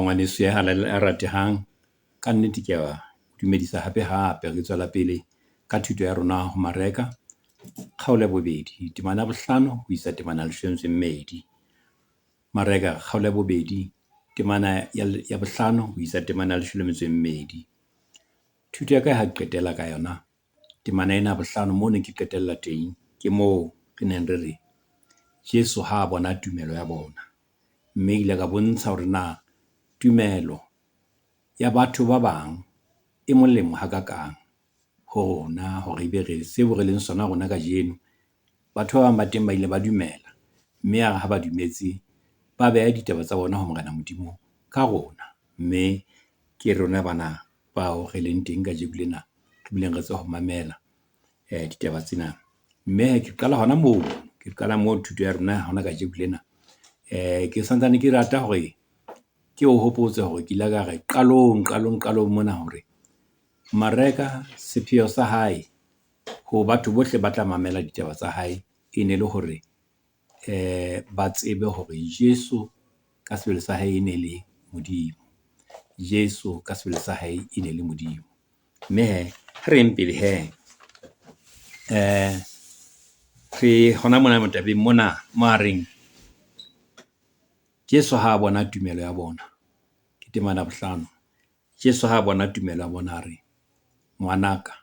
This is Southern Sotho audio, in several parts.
Ngwaneso ya a ratehang, ka nnete ke a dumedisa hape re tswela pele ka thuto ya rona ho Mareka, kgaolo ya 2, temana ya 5 ho isa temana ya 12. Mareka kgaolo ya 2, temana ya 5 ho isa temana ya 12. Thuto ya ka ha qetela ka yona temana ena ya 5 moo ne ke qetella teng ke moo re neng re re Jesu ha a bona tumelo ya bona, mme ile ka bontsha hore na tumelo ya batho ba bang e molemo hakakang ho rona hore ebe re seo re leng sona rona ka jeno. Batho ba bang ba teng ba ile ba dumela, mme ha ba dumetse ba beha ditaba tsa bona ho Morena Modimo ka rona, mme ke rona bana bao re leng teng ka jeko lena re bileng re tswa ho mamela ditaba tsena. Mme ke qala hona moo thuto ya rona hona ka jeko lena. Ke santsane ke rata hore ke o hopotse hore ke ile ka re qalong mona hore Mareka sepheo sa hae ho batho bohle ba tla mamela ditaba tsa hae e ne le hore ba tsebe hore Jesu ka sebele sa hae e ne le Modimo. Jesu ka sebele sa hae e ne le Modimo. Mme re eng pele re hona mona motabeng mona mareng Jesu ha a bona tumelo ya bona, ke temana 5. Jesu ha a bona tumelo ya bona re ngwanaka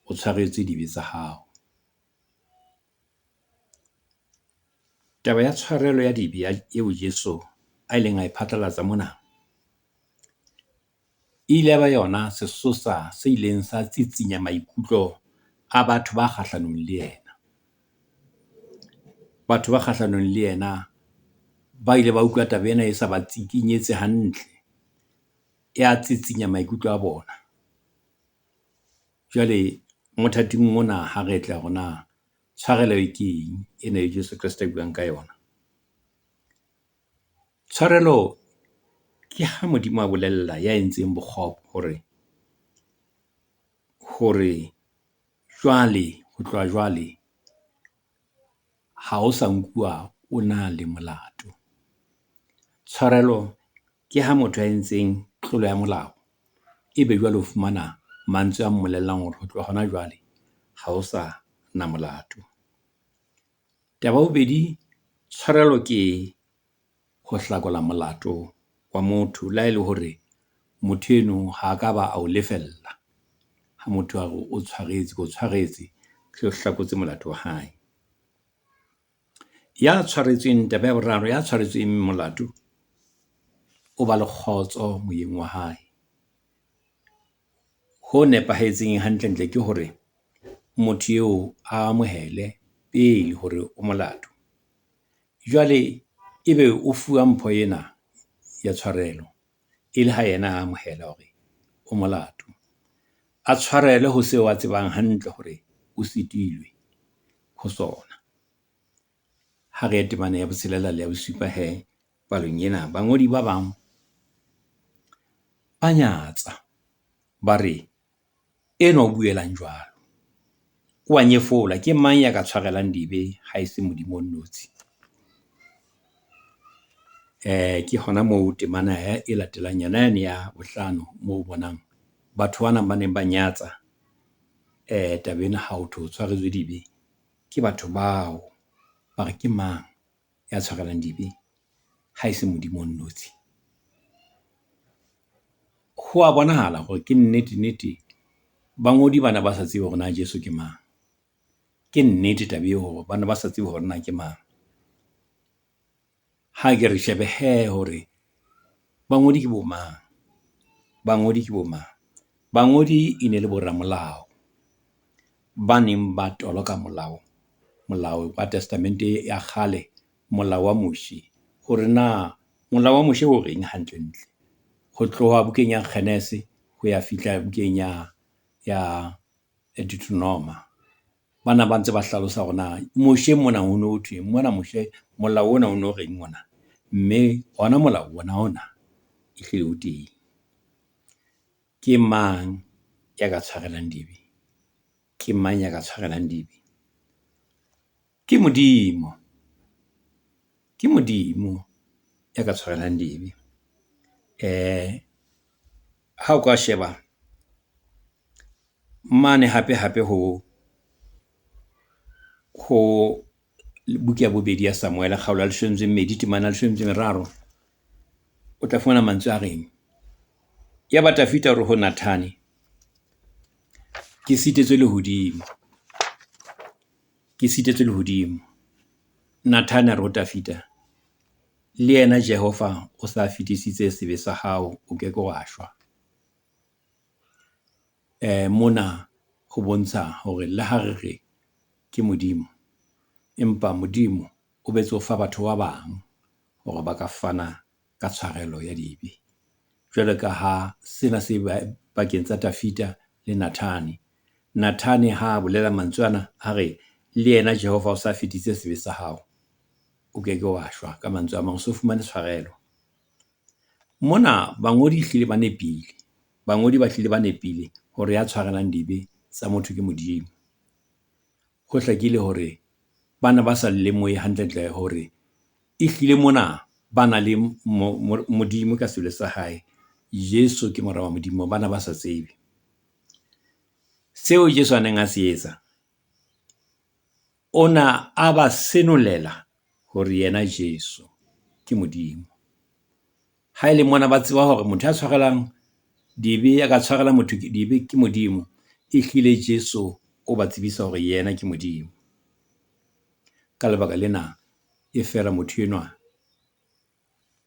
o tshwaretse dibe tsa hao. Taba ya tshwarelo ya dibe eo Jesu a ileng a phatlalatsa mona ile ba yona sesosa se ileng sa tsitsinya maikutlo a batho ba kgahlanong le yena. Batho ba kgahlanong le yena ba ile ba utlwa taba ena e sa ba tsikinyetse hantle, ya tsitsinya maikutlo a bona. Jwale mothating mona ha re tla rona tshwarelo ke eng ena e Jesu Kriste a buang ka yona. Tshwarelo ke ha Modimo a bolella ya entseng bokgopo hore jwale ho tloha jwale ha o sa nkuwa o na le molato. Tshwarelo ke ha motho a entseng tlolo ya molao ebe jwale o fumana mantswe a mmolellang hore ho tloha hona jwale ha o sa na molato. Taba ya bobedi, tshwarelo ke ho hlakola molato wa motho la ele hore motho eno ha ka ba a o lefella. Ha motho a re o tshwaretse ke o hlakotse molato wa hae. Ya tshwaretsweng, taba ya boraro, ya tshwaretsweng molato o ba le kgotso moyeng wa hae. Ho nepahetseng hantlentle ke hore motho eo a amohele pele hore o molato. Jwale ebe o fuwa mpho ena ya tshwarelo e le ha yena a amohela hore o molato. A tshwarele ho seo a tsebang hantle hore o sitilwe ho sona. Ha re temane ya 6 le ya 7 palong ena, bangodi ba bang ba nyatsa ba re eno o buelang jwalo, o a nyefola, ke mang ya ka tshwarelang dibe ha e se Modimo o nnotsi. Ke hona moo temana e latelang yona yane ya 5 moo bonang batho bana ba neng ba nyatsa tabeng ha o tho tshwaretswe dibe ke batho bao ba re ke mang ya tshwarelang dibe ha e se Modimo o nnotsi. Ho a bonahala hore ke nnete bangodi bana ba sa tsebe hore na Jesu ke mang. Ke nnete tabe hore bana ba sa tsebe hore na ke mang. Ha ke re shebe hore bangodi ke bo mang. Bangodi e ne le boramolao ba neng ba toloka molao molao wa testamente ya kgale, molao wa Moshe, hore na molao wa Moshe o reng hantlentle. Ho tloha bukeng ya Kgenese ho ya fihla bukeng ya Deuteronoma. Bana ba ntse ba hlalosa hore na Moshe mona ho no thwe mona Moshe molao ona o no reng mona, mme hona molao ona ehlile o teng. Ke mang ya ka tshwarelang dibe? Ke mang ya ka tshwarelang dibe? Ke Modimo. Ke Modimo ya ka tshwarelang dibe. Ha o ka sheba mane hape ho buki ya bobedi ya Samuel, kgaolo ya 12 temana 13, o tla fumana mantswe a reng, ya ba Dafita hore ho Nathane, ke sitetswe lehodimo. Nathane a re ho Dafita, le yena Jehova o sa fetisitse sebe sa hao, o ke wa shwa. Mona ho bontsha hore le ha re re ke Modimo, empa Modimo o betso fa batho ba bang hore ba ka fana ka tshwarelo ya dibe. Jwale ka ha sena se pakeng tsa Dafita le Nathane. Nathane ha bolela mantswe ana, ha re le yena Jehova o sa fetitse sebe sa hao, o ke wa shwa. Ka mantswe a mang, so fumane tshwarelo. Mona bangodi hlile ba nepile. Bangodi ba hlile ba nepile hore ya tshwarelang dibe tsa motho ke Modimo. Ho hlakile hore bana ba sa lemohe hantle hore ehlile mona bana le Modimo ka sebele sa hae. Yesu ke mora wa Modimo, bana ba sa tsebe. Seo Jesu a neng a se etsa, ona a ba senolela hore yena Jesu ke Modimo. Ha ele mona ba tseba hore motho ya tshwarelang dibe, ya ka tshwarela motho dibe ke Modimo, ehlile Jesu o ba tsebisa hore yena ke Modimo. Ka lebaka lena e fela motho enwa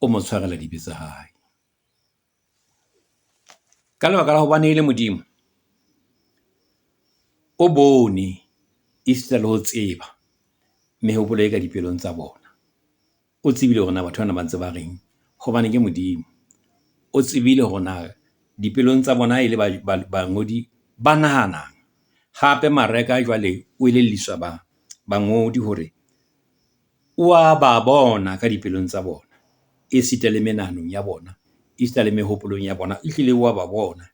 o mo tshwarela dibe tsa hae. Ka lebaka la hobane ile Modimo o bone isita le ho tseba mehopolo e ka dipelong tsa bona. O tsebile hore na batho bana ba ntse ba reng, hobane ke Modimo. O tsebile hore na dipelong tsa bona ile bangodi ba nahanang. Hape mareka jwale o elelliswa bangodi hore wa ba bona ka dipelong tsa bona, e sita le menanong ya bona, e sita le mehopolong ya bona, ehlile wa ba bona.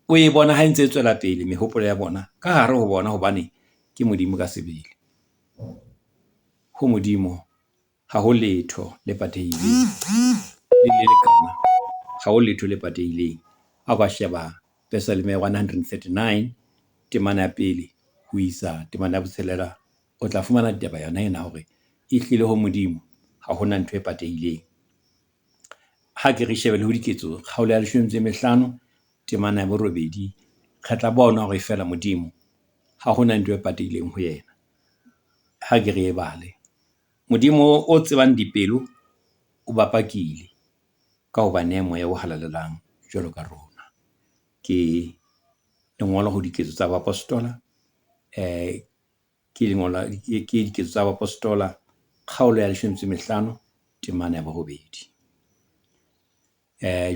O e bona ha ntse tswela pele mehopolo ya bona ka hare ho bona, hobane ke Modimo ka sebele. Ho Modimo ha ho letho le patehileng, le lekana ha ho letho le patehileng. Ha ba sheba Psalm 139 temana ya pele ho isa temana ya botshelela, o tla fumana ditaba yona ena hore ehlile ho Modimo ha hona ntho e patehileng. Ha ke re shebe le ho diketso, kgaolo ya 15 temana ya 8, re tla bona hore fela Modimo ha hona ntho e patehileng ho yena. Ha ke re e bale, Modimo o tsebang dipelo o bapakile ka ho ba neemo ya ho halalelang jwalo ka rona. Ke lengolo ho diketso tsa Bapostola, ke diketso tsa Bapostola, kgaolo ya 15 temana ya 8.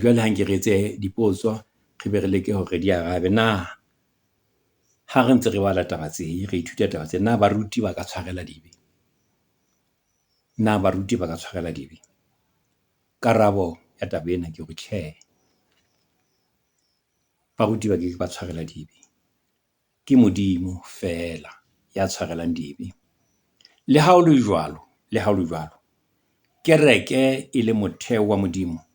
Jwale ha nke re etse dipotso, re be re leke hore di arabe. Na ha re ntse re bala taba tse, re ithuta taba tse, na baruti ba ka tshwarela dibe? Na baruti ba ka tshwarela dibe? Karabo ya taba ena ke hore tjhe, baruti ba ke ba tshwarela dibe. Ke Modimo fela ya tshwarelang dibe. Le ha o le jwalo, kereke e le motheo wa Modimo,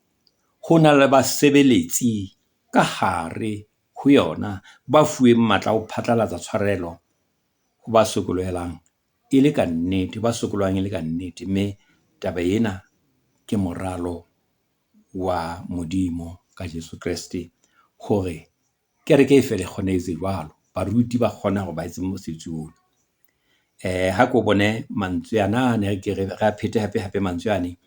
ho na le basebeletsi ka hare ho yona ba fuweng matla ho phatlalatsa tshwarelo ho ba sokolelang e le ka nnete, ba sokolwang e le ka nnete. Mme taba ena ke moralo wa Modimo ka Jesu Kriste, hore kereke e fele kgone e etse jwalo, baruti ba kgona hore ba etse mosebetsi oo. Ha ko bone mantswe ana, ne ke re a phete hape mantswe ane,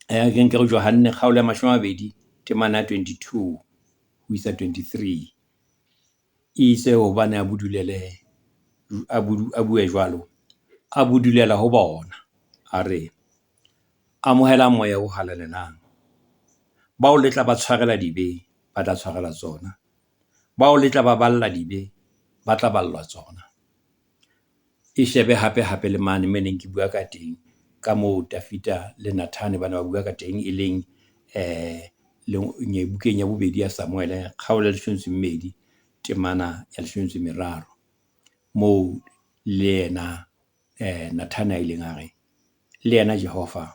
ke nke re Johane kgaolo ya 20 temana 22 ho isa 23, ise hobane a bodulele a bue jwalo a budulela ho bona a re amohela moya o halalelang bao letla ba tshwarela dibe ba tla tshwarela tsona bao letla ba balla dibe ba tla ballwa tsona e shebe hape le mane meneng ke bua ka teng ka moo Dafita le Nathane bana ba bua ka teng e leng le bukeng ya bobedi ya Samuele kgaolo 12 temana ya 13 moo le yena Nathane a ileng a re le yena Jehova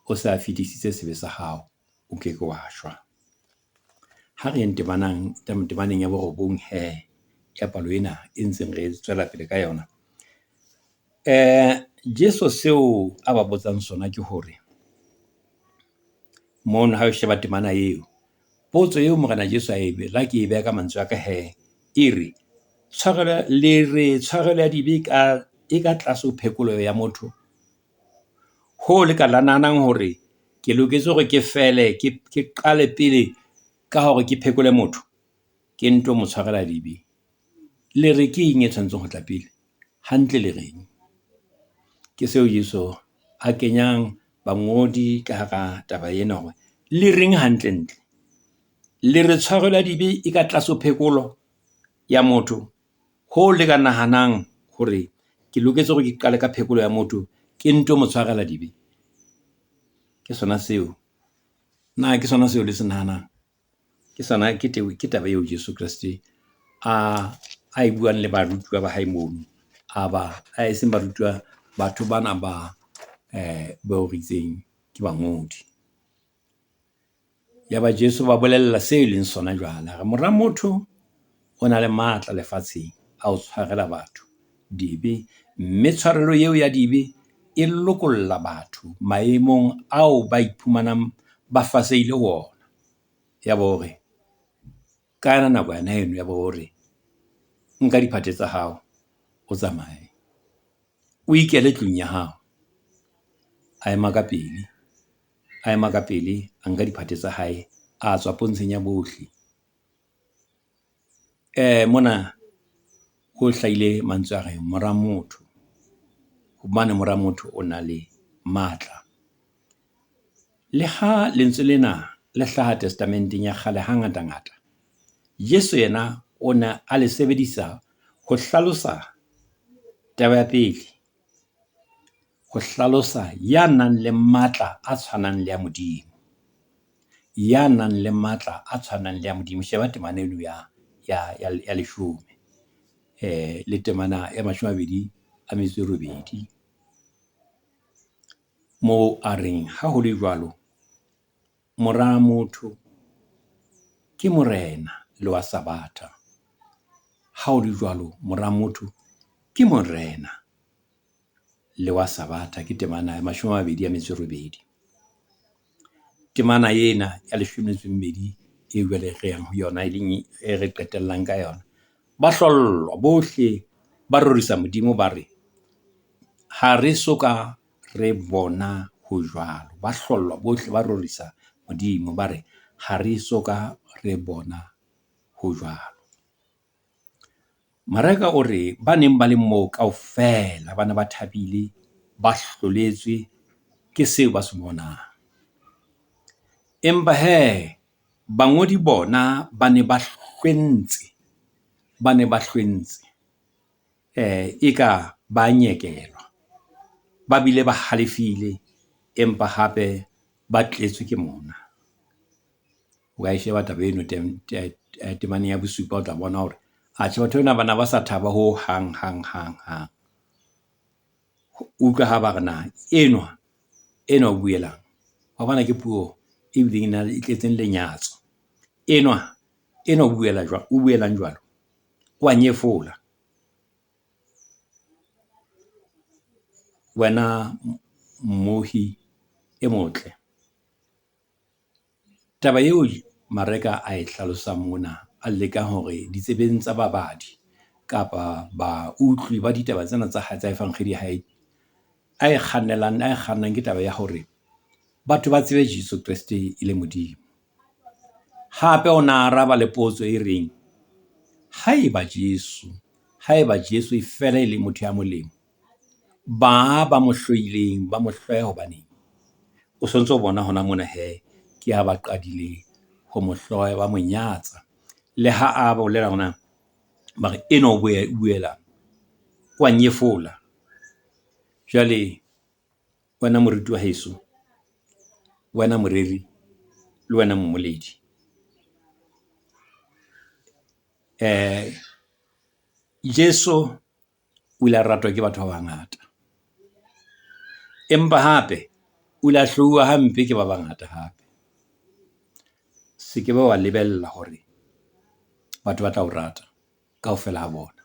o sa fetisitse sebe sa hao o ke wa shwa ha re temaneng ya borobong ya palo ena e ntseng re tswela pele ka yona Jesu seo a ba botsang sona ke hore mona ha o sheba temana eo potso eo morena Jesu a ebe la ke e beha ka mantswe a ka e re tshwarelo ya dibe e ka tlase phekolo ya motho ho le ka lananang hore ke loketse hore ke fele ke qale pele ka hore ke phekole motho ke nto mo tshwarela dibe le re ke eng e tshwantseng ho tla pele hantle le reng ke seo Jesu a kenyang bangodi ka hara taba ena hore le reng hantle le re tshwarela dibe e ka tlase phekolo ya motho ho le ka nahanang hore ke loketse hore ke qale ka phekolo ya motho ke nto mo tshwarela dibe ke sona seo le senana ke sona ke taba eo Jesu Kriste a e buang le barutwa ba hae mono a seng barutwa batho bana ba ba ritseng ke bangodi ya ba Jesu ba bolella se leng sona jwala re mora motho o na le matla lefatsheng a o tshwarela batho dibe mme tshwarelo eo ya dibe e lokolla batho maemong ao ba iphumanang ba faseile ho ona ya bore kana nako ya eno ya bore nka diphate tsa hao o tsamaye o ikele tlung ya hao a ema ka pele a nka diphate tsa hae a tswa pontsheng ya bohle mona ho hlaile mantswe a re mora motho hobane mora motho o na le matla le ha lentswe lena le hlaha testamenteng ya kgale ngata Jesu yena ona a le sebedisa ho hlalosa taba ya pele ho hlalosa ya nang le matla a tshwanang le ya Modimo ya nang le matla a tshwanang le ya Modimo sheba temana eno ya 10 le temana ya 28 mo a reng ha ho le jwalo mora motho ke morena le wa Sabatha ha ho le jwalo mora motho ke morena le wa Sabatha ke temana ya 28 temana ena ya 12 e jwale re yang ho yona e leng e re qetellang ka yona ba hlollwa bohle ba rorisa Modimo ba re ha re soka re bona ho jwalo ba hlollwa bohle ba rorisa Modimo ba re ha re soka re bona ho jwalo Mareka o re ba neng ba le moo kaofela bana ba thabile ba hloletswe ke seo ba se bonang empa bangodi bona ba ne ba hlwentse eka ba nyekelwa ba bile ba halefile empa hape ba tletswe ke mona wa e sheba taba eno temane ya bosupa o tla bona hore batho bana ba sa thaba ho hang utlwa ha ba rena enwa o buelang wa bona ke puo e bileng ena e tletseng lenyatso enwa o buelang jwalo wa nyefola wena mmohi e motle taba eo Mareka a e hlalosang mona a leka hore ditsebeng tsa babadi kapa ba utlwi ba ditaba tsena tsa hae tsa efangedi hae a e kgannang ke taba ya hore batho ba tsebe Jesu Kriste e le Modimo hape ona araba le potso e reng haeba Jesu haeba Jesu e fela e le motho ya molemo, ba mo hloileng ba mo hloya hobaneng o sontse o bona hona mona ke ha ba qadile ho mo hloya ba mo nyatsa, le ha a bolela hona ba re eno o buela wa nyefola. Jwale wena moruti wa heso, wena moreri le wena momoledi, Jesu o ile a ratwa ke batho ba bangata, empa hape o ile a hlouwa hampe ke ba bangata hape. Se ke be wa lebella hore batho ba tla o rata kaofela ha bona.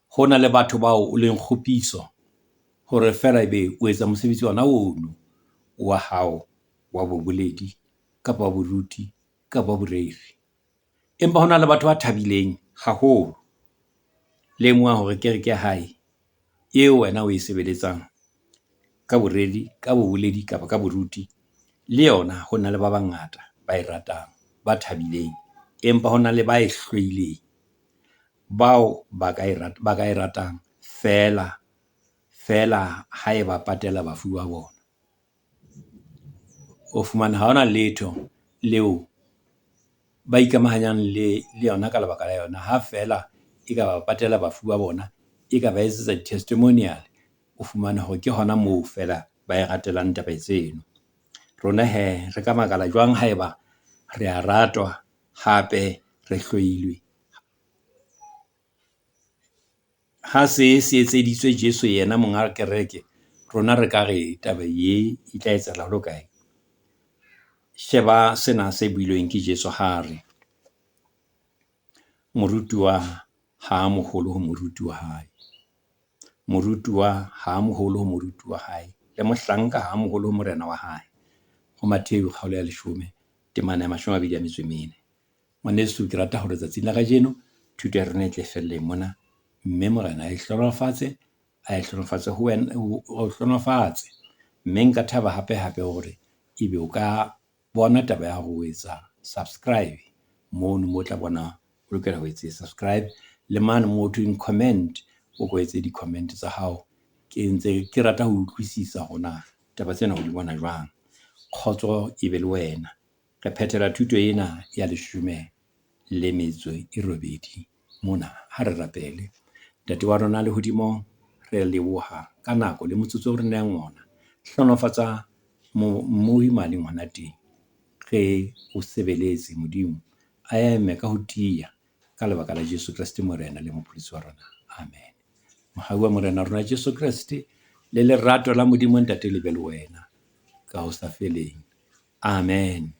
Ho na le batho bao o leng kgopiso hore fela ebe o etsa mosebetsi ona ono wa hao wa boboledi kapa boruti kapa boreri, empa ho na le batho ba thabileng haholo lemoha hore kereke ya hae eo wena o e sebeletsang ka boreri, ka boboledi kapa ka boruti, le yona ho na le ba bangata ba e ratang, ba thabileng, empa ho na le ba e hloileng, bao ba ka e ratang fela ha e ba patela bafu ba bona. O fumana ha hona letho leo ba ikamahanyang le yona ka lebaka la yona, ha fela e ka ba patela bafu ba bona, e ka ba etsetsa testimonial, o fumana hore ke hona moo fela ba e ratelang taba tseno. Rona re ka makala jwang haeba re a ratwa hape re hloilwe? Ha se etseditswe Jesu yena monga kereke, rona re ka re taba ye e tla etsahala ho kae? Sheba sena se builweng ke Jesu ha re, morutuwa ha moholo ho moruti wa hae, morutuwa ha moholo ho moruti wa hae, le mohlanka ha moholo ho morena wa hae. Ho Matthew kgaolo ya 10:24. Ngwaneso, ke rata hore tsatsing la kajeno thuto ya rona e tle felle mona, mme morena a e hlonofatse ho wena, o hlonofatse. Mme nka thaba hape hore ebe o ka bona taba ya ho etsa subscribe mono mo tla bona o lokela ho etsa subscribe, le mane mo thweng comment o go etse di-comment tsa hao. Ke rata ho utlwisisa hona taba tsena ho di bona jwang. Kgotso e be le wena. Re phethela thuto ena ya 18 mona, ha re rapele. Ntate wa rona lehodimo, re leboha ka nako le motsotso o re nang ona. Hlonofatsa moimane ngwana teng, re o sebeletse Modimo, a eme ka ho tiya ka lebaka la Jesu Kriste morena le mopholisi wa rona. Amen. Mohau wa morena rona Jesu Kriste, le lerato la Modimo Ntate le be le wena ka ho sa feleng. Amen.